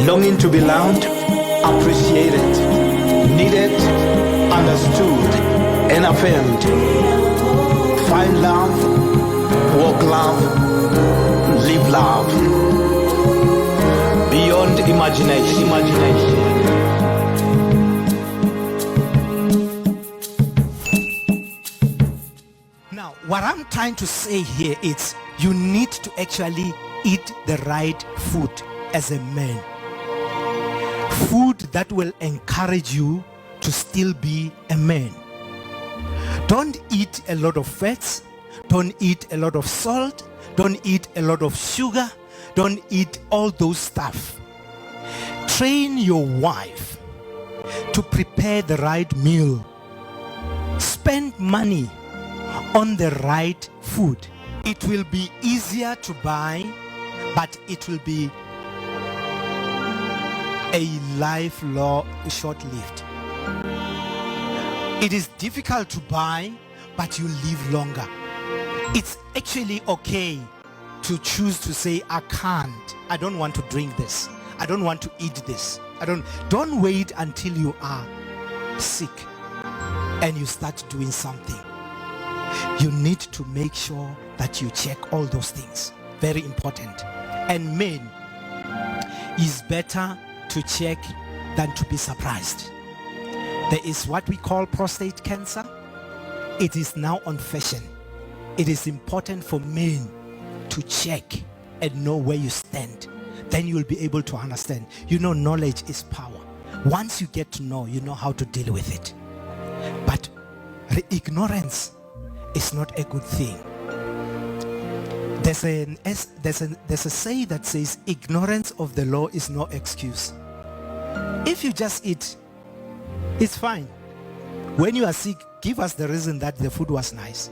longing to be loved, appreciated, needed, understood, and affirmed. Find love, walk love, live love. Beyond imagination. Now, what I'm trying to say here is you need to actually eat the right food as a man. Food that will encourage you to still be a man. Don't eat a lot of fats. Don't eat a lot of salt. Don't eat a lot of sugar. Don't eat all those stuff. Train your wife to prepare the right meal. Spend money on the right food. It will be easier to buy, but it will be a lifelong short-lived. It is difficult to buy, but you live longer. It's actually okay to choose to say, I can't. I don't want to drink this. I don't want to eat this. Don't wait until you are sick and you start doing something. You need to make sure that you check all those things. Very important. And men, it's better to check than to be surprised. There is what we call prostate cancer. It is now on fashion. It is important for men to check and know where you stand. Then you will be able to understand. You know, knowledge is power. Once you get to know, you know how to deal with it. But ignorance is not a good thing. There's a say that says ignorance of the law is no excuse. If you just eat, it's fine. When you are sick, give us the reason that the food was nice.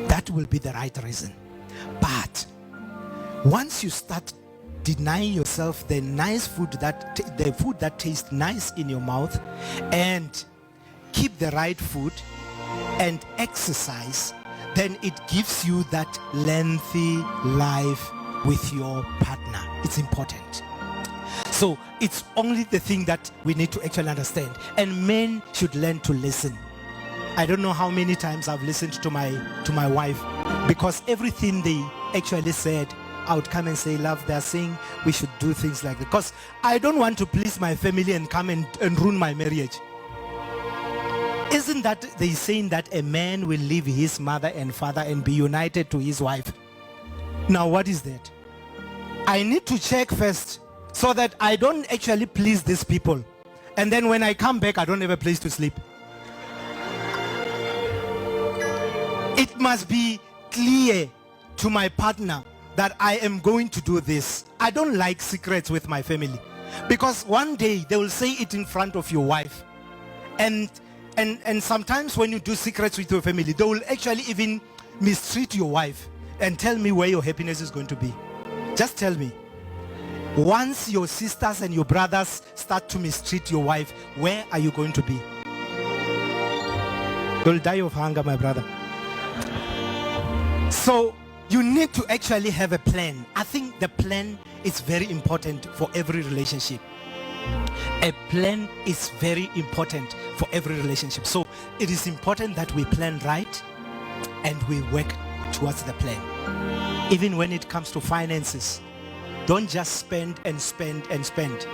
That will be the right reason. But once you start denying yourself the nice food, the food that tastes nice in your mouth, and keep the right food and exercise, then it gives you that lengthy life with your partner. It's important. So it's only the thing that we need to actually understand. And men should learn to listen. I don't know how many times I've listened to my wife, because everything they actually said, I would come and say, love, they're saying we should do things like that. Because I don't want to please my family and come and ruin my marriage. Isn't that they saying that a man will leave his mother and father and be united to his wife? Now what is that? I need to check first so that I don't actually please these people. And then when I come back, I don't have a place to sleep. It must be clear to my partner that I am going to do this. I don't like secrets with my family, because one day they will say it in front of your wife. And sometimes when you do secrets with your family, they will actually even mistreat your wife and tell me where your happiness is going to be. Just tell me. Once your sisters and your brothers start to mistreat your wife, where are you going to be? You'll die of hunger, my brother. So you need to actually have a plan. I think the plan is very important for every relationship. A plan is very important for every relationship. So it is important that we plan right and we work towards the plan. Even when it comes to finances, don't just spend and spend and spend.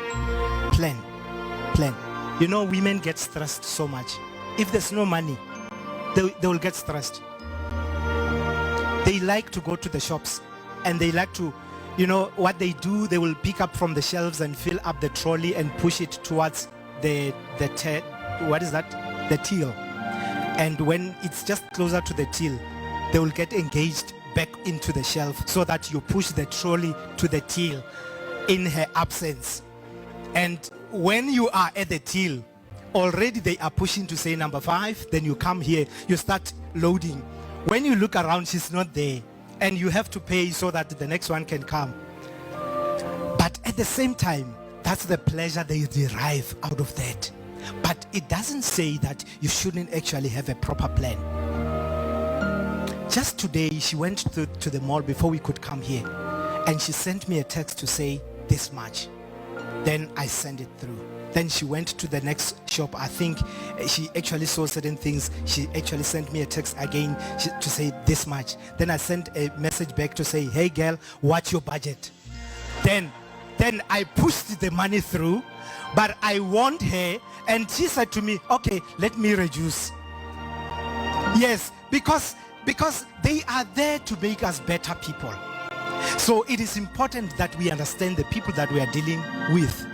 Plan. You know, women get stressed so much. If there's no money, they will get stressed. They like to go to the shops and they like to, you know, what they do, they will pick up from the shelves and fill up the trolley and push it towards the till. And when it's just closer to the till, they will get engaged back into the shelf so that you push the trolley to the till in her absence. And when you are at the till, already they are pushing to say number 5, then you come here, you start loading. When you look around, she's not there, and you have to pay so that the next one can come. But at the same time, that's the pleasure they derive out of that. But it doesn't say that you shouldn't actually have a proper plan. Just today, she went to the mall before we could come here, and she sent me a text to say, this much. Then I send it through. Then she went to the next shop. I think she actually saw certain things. She actually sent me a text again to say this much. Then I sent a message back to say, hey girl, what's your budget? Then I pushed the money through, but I warned her, and she said to me, okay, let me reduce. Yes, because they are there to make us better people. So it is important that we understand the people that we are dealing with.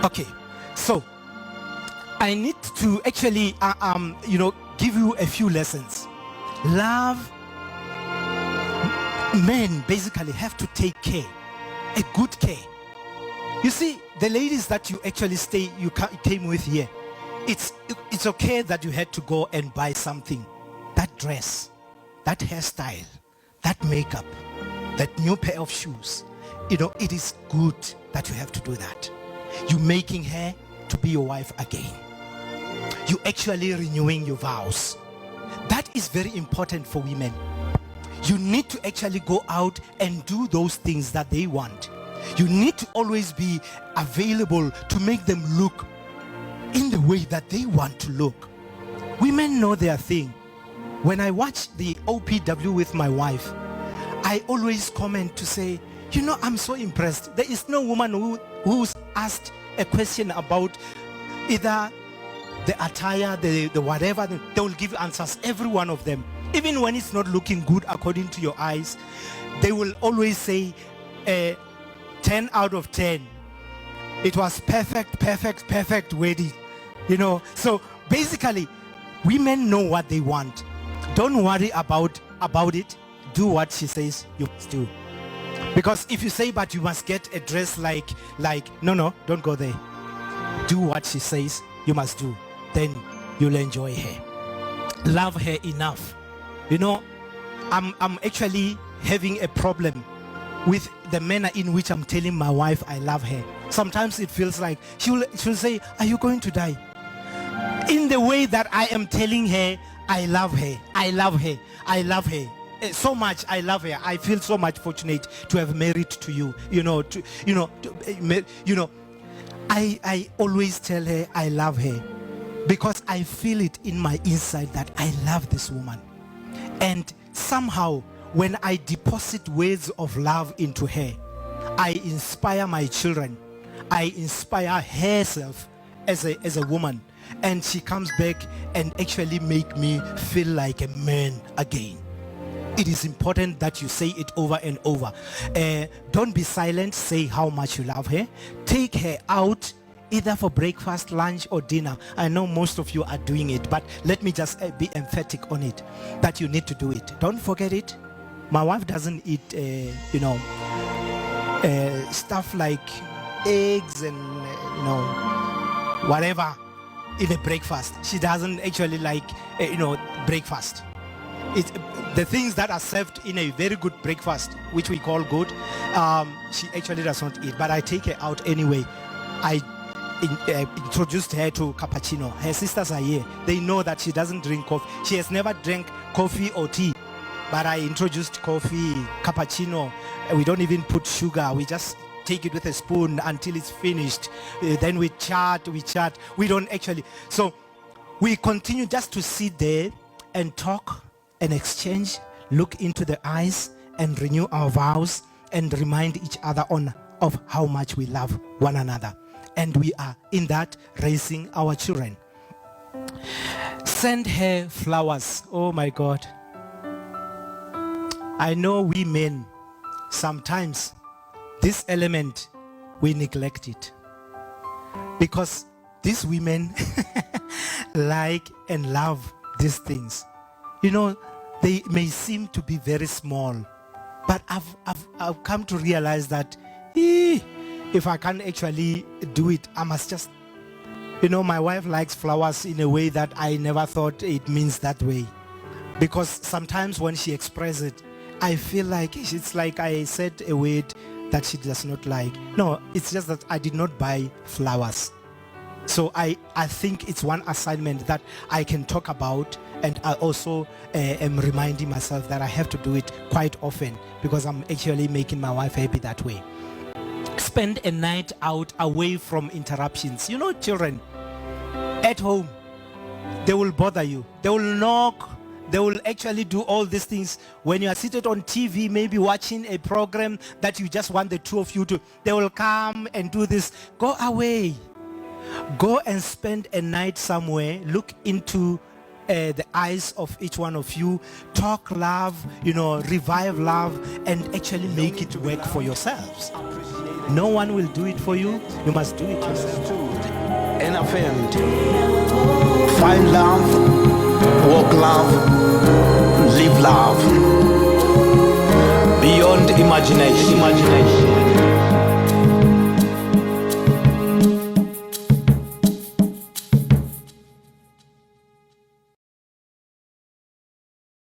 Okay, so I need to actually give you a few lessons. Love, men basically have to take care, a good care. You see, the ladies that you actually came with here, it's okay that you had to go and buy something. That dress, that hairstyle, that makeup, that new pair of shoes. It is good that you have to do that. You making her to be your wife again. You actually renewing your vows. That is very important for women. You need to actually go out and do those things that they want. You need to always be available to make them look in the way that they want to look. Women know their thing. When I watch the OPW with my wife, I always comment to say, I'm so impressed. There is no woman who's asked a question about either the attire, the whatever. They will give answers, every one of them. Even when it's not looking good according to your eyes, they will always say 10 out of 10. It was perfect wedding. So basically, women know what they want. Don't worry about it. Do what she says you must do. Because if you say, but you must get a dress like no, don't go there. Do what she says you must do. Then you'll enjoy her. Love her enough. I'm actually having a problem with the manner in which I'm telling my wife I love her. Sometimes it feels like she'll say, are you going to die? In the way that I am telling her, I love her. So much, I love her. I feel so much fortunate to have married to you. I always tell her I love her because I feel it in my inside that I love this woman. And somehow, when I deposit words of love into her, I inspire my children. I inspire herself as a woman. And she comes back and actually make me feel like a man again. It is important that you say it over and over. Don't be silent. Say how much you love her. Take her out either for breakfast, lunch, or dinner. I know most of you are doing it, but let me just be emphatic on it, that you need to do it. Don't forget it. My wife doesn't eat, stuff like eggs and, whatever in a breakfast. She doesn't actually like, breakfast. It's the things that are served in a very good breakfast, which we call good, she actually does not eat. But I take her out anyway. I introduced her to cappuccino. Her sisters are here. They know that she doesn't drink coffee. She has never drank coffee or tea. But I introduced coffee, cappuccino. We don't even put sugar. We just take it with a spoon until it's finished. Then we chat. We don't actually. So we continue just to sit there and talk and exchange, look into the eyes and renew our vows and remind each other of how much we love one another. And we are in that raising our children. Send her flowers. Oh my God. I know we men, sometimes this element, we neglect it. Because these women like and love these things. They may seem to be very small, but I've come to realize that if I can't actually do it, I must just, my wife likes flowers in a way that I never thought it means that way. Because sometimes when she expresses it, I feel like it's like I said a word that she does not like. No, it's just that I did not buy flowers. So I think it's one assignment that I can talk about, and I also am reminding myself that I have to do it quite often because I'm actually making my wife happy that way. Spend a night out away from interruptions. You know, children at home, they will bother you. They will knock. They will actually do all these things. When you are seated on TV, maybe watching a program that you just want the two of you to, they will come and do this. Go away. Go and spend a night somewhere. Look into the eyes of each one of you. Talk love, revive love, and actually make it work for yourselves. No one will do it for you. You must do it yourself. And affirmed. Find love, walk love, live love. Beyond imagination.